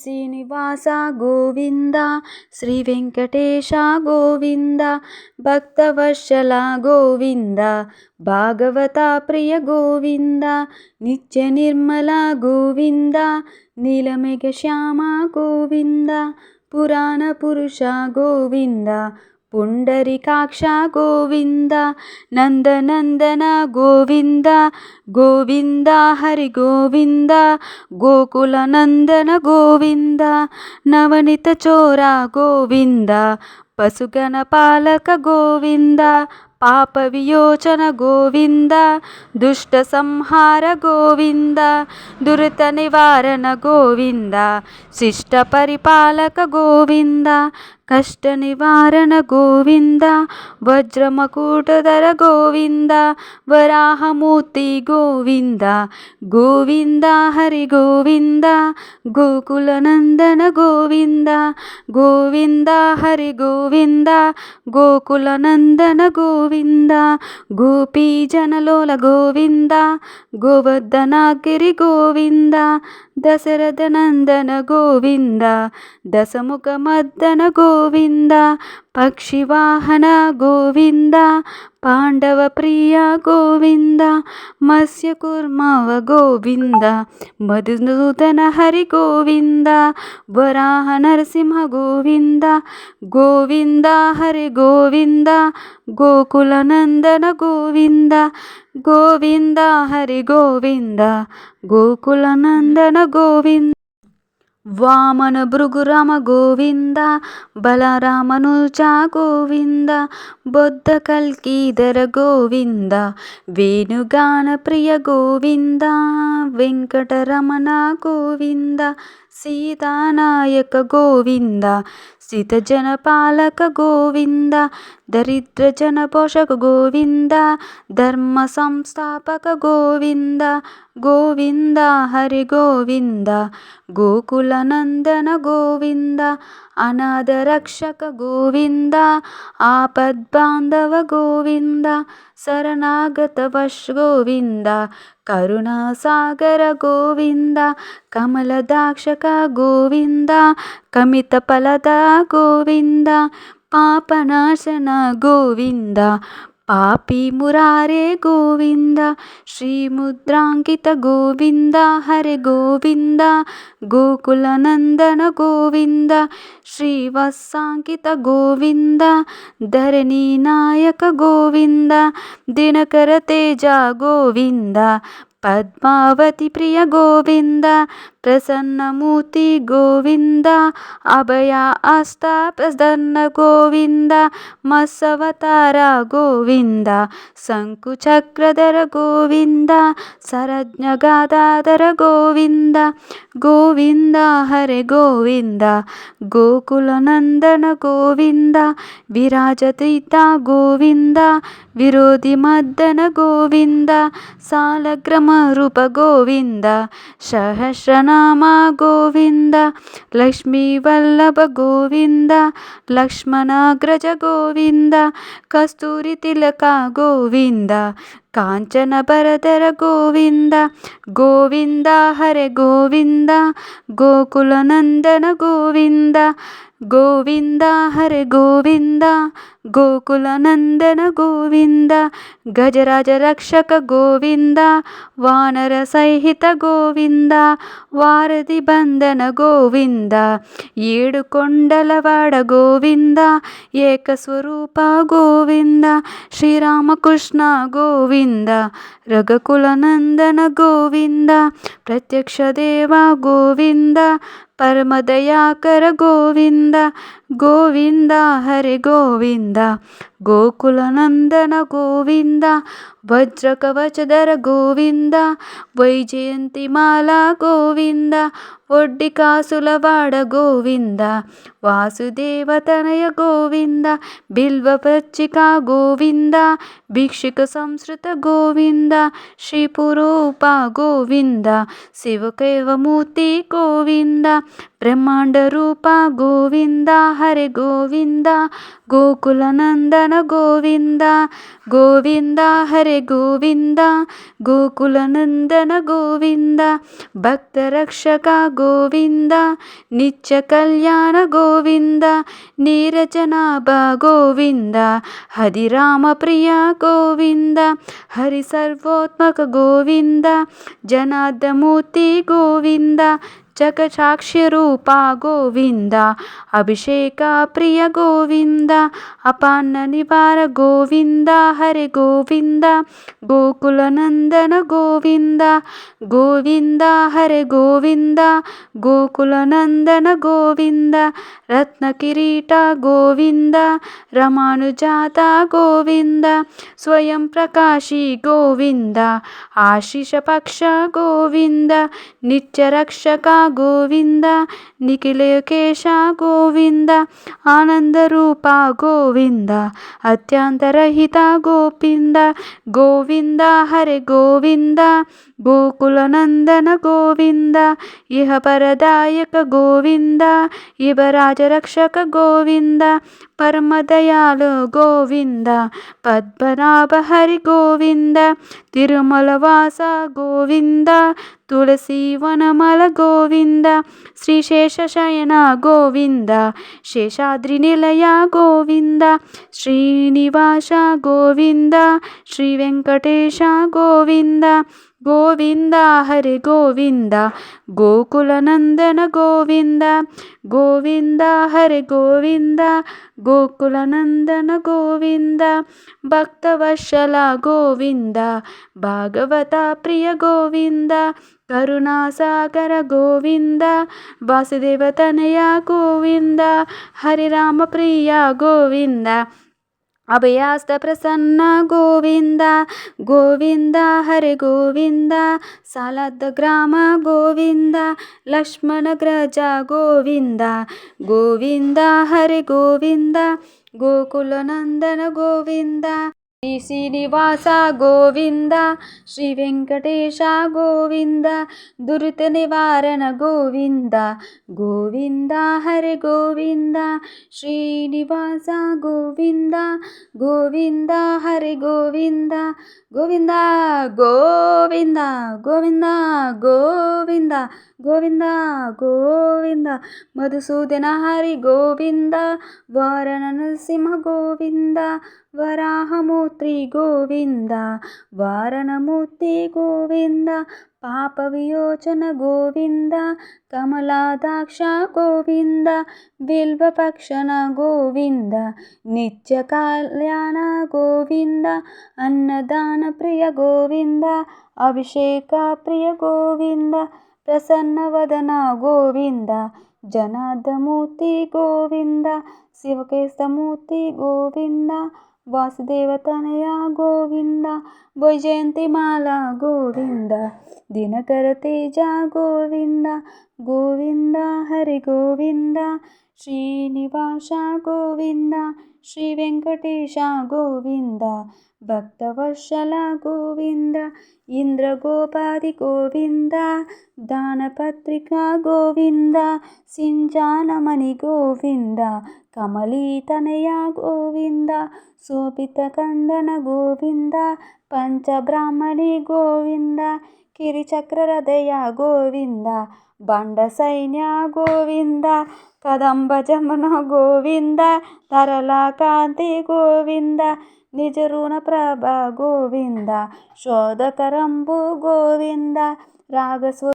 శ్రీనివాస గోవింద, శ్రీ వెంకటేశ గోవింద, భక్తవత్సల గోవింద, భాగవత ప్రియ గోవింద, నిత్య నిర్మల గోవింద, నీలమేఘ శ్యామ గోవింద, పురాణ పురుష గోవింద, పుండరీకాక్ష గోవింద, నందనందన గోవింద, గోవింద హరి గోవింద, గోకుల నందన గోవింద, నవనిత చోర గోవింద, పశుగణ పాలక గోవింద, పాప వియోచన గోవింద, దుష్ట సంహార గోవింద, దురిత నివారణ గోవింద, శిష్ట పరిపాలక గోవింద, కష్ట నివారణ గోవింద, వజ్రమకుటధర గోవింద, వరాహమూర్తి గోవింద, గోవింద హరి గోవింద, గోకుల నందన గోవింద, గోవింద హరి గోవింద, గోకుల నందన గోవింద, గోపీజనలోల గోవింద, గోవర్ధనగిరి గోవింద, దశరథ నందన గోవింద, దశముఖ మర్దన గోవింద, పక్షివాహన గోవింద, పాండవ ప్రియ గోవింద, మత్స్యకూర్మవ గోవింద, మధుసూదన హరి గోవింద, వరాహ నరసింహ గోవింద, గోవింద హరి గోవింద, గోకుల నందన గోవింద, గోవింద హరి గోవింద, గోకుల నందన గోవింద, వామన భృగురామ గోవింద, బలరామనుజ గోవింద, బొద్ధ కల్కీధర గోవింద, వేణుగాన ప్రియ గోవింద, వెంకటరమణ గోవింద, సీతానాయక గోవింద, స్థితజన పాలక గోవింద, దరిద్ర జన పోషక గోవింద, ధర్మ సంస్థాపక గోవింద, గోవింద హరి గోవింద, గోకుల నందన గోవింద, అనాథ రక్షక గోవింద, ఆపద్బాంధవ గోవింద, శరణాగత వశ్ గోవింద, కరుణాసాగర గోవింద, కమలదాక్షక గోవింద, కమిత ఫలద గోవింద, పాపనాశన గోవింద, పాపి మురారే గోవింద, శ్రీముద్రాంకిత గోవింద హరి గోవింద, గోకుల నందన గోవింద, శ్రీవత్సాంకిత గోవింద, ధరణి నాయక గోవింద, దినకర తేజ గోవింద, పద్మావతి ప్రియ గోవింద, ప్రసన్నమూర్తి గోవింద, అభయ హస్త ప్రసన్న గోవింద, మత్స్యావతార గోవింద, శంకు చక్రధర గోవింద, సరజ్ఞ గాదాధర గోవింద, గోవింద హరి గోవింద, గోకుల నందన గోవింద, విరాజతీత గోవింద, విరోధి మర్దన గోవింద, సాలగ్రామ రూప గోవింద, సహస్రనామ గోవింద, లక్ష్మీ వల్లభ గోవింద, లక్ష్మణాగ్రజ గోవింద, కస్తూరి తిలక గోవింద, కాంచన భరధర గోవింద, గోవింద హరి గోవింద, గోకుల నందన గోవింద, గోవింద హరి గోవింద, గోకుల నందన గోవింద, గజరాజ రక్షక గోవింద, వానర సహిత గోవింద, వారధి బంధన గోవింద, ఏడు కొండలవాడ గోవింద, ఏకస్వరూప గోవింద, శ్రీరామకృష్ణ గోవింద, రఘుకుల నందన గోవింద, ప్రత్యక్ష దేవ గోవింద, పరమదయాకర గోవింద, గోవింద హరి గోవింద, గోకుల నందన గోవింద, వజ్ర కవచధర గోవింద, వైజయంతిమాల గోవింద, ఒడ్డి కాసుల వాడ గోవింద, వాసుదేవ తనయ గోవింద, బిల్వ పచ్చిక గోవింద, భిక్షుక సంస్కృత గోవింద, శ్రీపురూప గోవింద, శివకైవమూర్తి గోవింద, బ్రహ్మాండ రూప గోవింద హరి గోవింద, ಗೋಕುಲನಂದನ ಗೋವಿಂದ ಗೋವಿಂದ ಹರೆ ಗೋವಿಂದ ಗೋಕುಲನಂದನ ಗೋವಿಂದ ಭಕ್ತರಕ್ಷಕ ಗೋವಿಂದ ನಿತ್ಯ ಕಲ್ಯಾಣ ಗೋವಿಂದ ನೀರಜನಾಭ ಗೋವಿಂದ ಹರಿರಾಮ ಪ್ರಿಯ ಗೋವಿಂದ ಹರಿ ಸರ್ವೋತ್ಮಕ ಗೋವಿಂದ ಜನಾರ್ದಮೂರ್ತಿ ಗೋವಿಂದ ಜಗಸಾಕ್ಷಿ ರೂಪ ಗೋವಿಂದ ಅಭಿಷೇಕ ಪ್ರಿಯ ಗೋವಿಂದ ಅಪಾನ್ನ ನಿವಾರ ಗೋವಿಂದ ಹರೆ ಗೋವಿಂದ ಗೋಕುಲನಂದನ ಗೋವಿಂದ ಗೋವಿಂದ ಹರೆ ಗೋವಿಂದ ಗೋಕುಲನಂದನ ಗೋವಿಂದ ರತ್ನ ಕಿರೀಟ ಗೋವಿಂದ ರಮಾನುಜಾತ ಗೋವಿಂದ ಸ್ವಯಂ ಪ್ರಕಾಶಿ ಗೋವಿಂದ ಆಶೀಷ ಪಕ್ಷ ಗೋವಿಂದ ನಿತ್ಯ ರಕ್ಷಕ ಗೋವಿಂದ ನಿಖಿಲೇಕೇಶ ಗೋವಿಂದ ಆನಂದ ರೂಪ ಗೋವಿಂದ ಅತ್ಯಂತರಹಿತ ಗೋವಿಂದ ಗೋವಿಂದ ಹರೆ ಗೋವಿಂದ ಗೋಕುಲನಂದನ ಗೋವಿಂದ ಇಹ ಪರದಾಯಕ ಗೋವಿಂದ ಯುವರಾಜ ರಕ್ಷಕ ಗೋವಿಂದ ಪರಮ ದಯಾಳು ಗೋವಿಂದ ಪದ್ಮನಾಭ ಹರಿ ಗೋವಿಂದ ತಿರುಮಲವಾಸ ಗೋವಿಂದ ತುಳಸಿ ವನಮಲ ಗೋವಿಂದ ಶ್ರೀಶೇಷಶಯನ ಗೋವಿಂದ ಶೇಷಾದ್ರಿ ನಿಲಯ ಗೋವಿಂದ ಶ್ರೀನಿವಾಸ ಗೋವಿಂದ ಶ್ರೀ ವೆಂಕಟೇಶ ಗೋವಿಂದ ಗೋವಿಂದ ಹರೆ ಗೋವಿಂದ ಗೋಕುಲನಂದನ ಗೋವಿಂದ ಗೋವಿಂದ ಹರೆ ಗೋವಿಂದ ಗೋಕುಲನಂದನ ಗೋವಿಂದ ಭಕ್ತವತ್ಸಲ ಗೋವಿಂದ ಭಾಗವತ ಪ್ರಿಯ ಗೋವಿಂದ ಕರುಣಾಸಾಗರ ಗೋವಿಂದ ವಾಸುದೇವತನಯ ಗೋವಿಂದ ಹರಿರಾಮ ಪ್ರಿಯ ಗೋವಿಂದ ಅಭಯಾಸ್ತ ಪ್ರಸನ್ನ ಗೋವಿಂದ ಗೋವಿಂದ ಹರೆ ಗೋವಿಂದ ಸಾಲದ ಗ್ರಾಮ ಗೋವಿಂದ ಲಕ್ಷ್ಮಣ ಗ್ರಜ ಗೋವಿಂದ ಗೋವಿಂದ ಹರೆ ಗೋವಿಂದ ಗೋಕುಲನಂದನ ಗೋವಿಂದ ಶ್ರೀ ಶ್ರೀನಿವಾಸ ಗೋವಿಂದ ಶ್ರೀ ವೆಂಕಟೇಶ ಗೋವಿಂದ ದುರಿತ ನಿವಾರಣ ಗೋವಿಂದ ಗೋವಿಂದ ಹರೆ ಗೋವಿಂದ ಶ್ರೀನಿವಾಸ ಗೋವಿಂದ ಗೋವಿಂದ ಹರೆ ಗೋವಿಂದ ಗೋವಿಂದ ಗೋವಿಂದ ಗೋವಿಂದ ಗೋವಿಂದ ಗೋವಿಂದ ಗೋವಿಂದ ಮಧುಸೂದನ ಹರಿ ಗೋವಿಂದ ವಾರಣ ನರಸಿಂಹ ಗೋವಿಂದ ವರಾಹಮೂರ್ತಿ ಗೋವಿಂದ ವಾರಣಮೂರ್ತಿ ಗೋವಿಂದ ಪಾಪ ವಿಯೋಚನ ಗೋವಿಂದ ಕಮಲಾದಾಕ್ಷ ಗೋವಿಂದ ಬಿಲ್ವಪಕ್ಷಣ ಗೋವಿಂದ ನಿತ್ಯ ಕಲ್ಯಾಣ ಗೋವಿಂದ ಅನ್ನದಾನ ಪ್ರಿಯ ಗೋವಿಂದ ಅಭಿಷೇಕ ಪ್ರಿಯ ಗೋವಿಂದ ಪ್ರಸನ್ನವದನ ಗೋವಿಂದ ಜನಾರ್ದಮೂರ್ತಿ ಗೋವಿಂದ ಶಿವಕೇಶಮೂರ್ತಿ ಗೋವಿಂದ ವಾಸುದೇವತನಯ ಗೋವಿಂದ ವೈಜಯಂತಿಮಾಲಾ ಗೋವಿಂದ ದಿನಕರ ತೇಜ ಗೋವಿಂದ ಗೋವಿಂದ ಹರಿ ಗೋವಿಂದ ಶ್ರೀನಿವಾಸ ಗೋವಿಂದ ಶ್ರೀ ವೆಂಕಟೇಶ ಗೋವಿಂದ ಭಕ್ತವತ್ಸಲ ಗೋವಿಂದ ಇಂದ್ರಗೋಪಾದಿ ಗೋವಿಂದ ದಾನಪತ್ರಿಕಾ ಗೋವಿಂದ ಸಿಂಜಾನಮಣಿ ಗೋವಿಂದ ಕಮಲೀತನಯ ಗೋವಿಂದ ಶೋಭಿತ ಕಂದನ ಗೋವಿಂದ ಪಂಚಬ್ರಾಹ್ಮಣಿ ಗೋವಿಂದ ಕಿರಿಚಕ್ರ ಹೃದಯ ಗೋವಿಂದ ಬಂಡ ಸೈನ್ಯ ಗೋವಿಂದ ಕದಂಬ ಜಮನ ಗೋವಿಂದ ತರಳಕಾಂತಿ ಗೋವಿಂದ ನಿಜ ಋಣಪ್ರಭ ಗೋವಿಂದ ಶೋಧಕರಂಬು ಗೋವಿಂದ ರಾಗಸ್ವ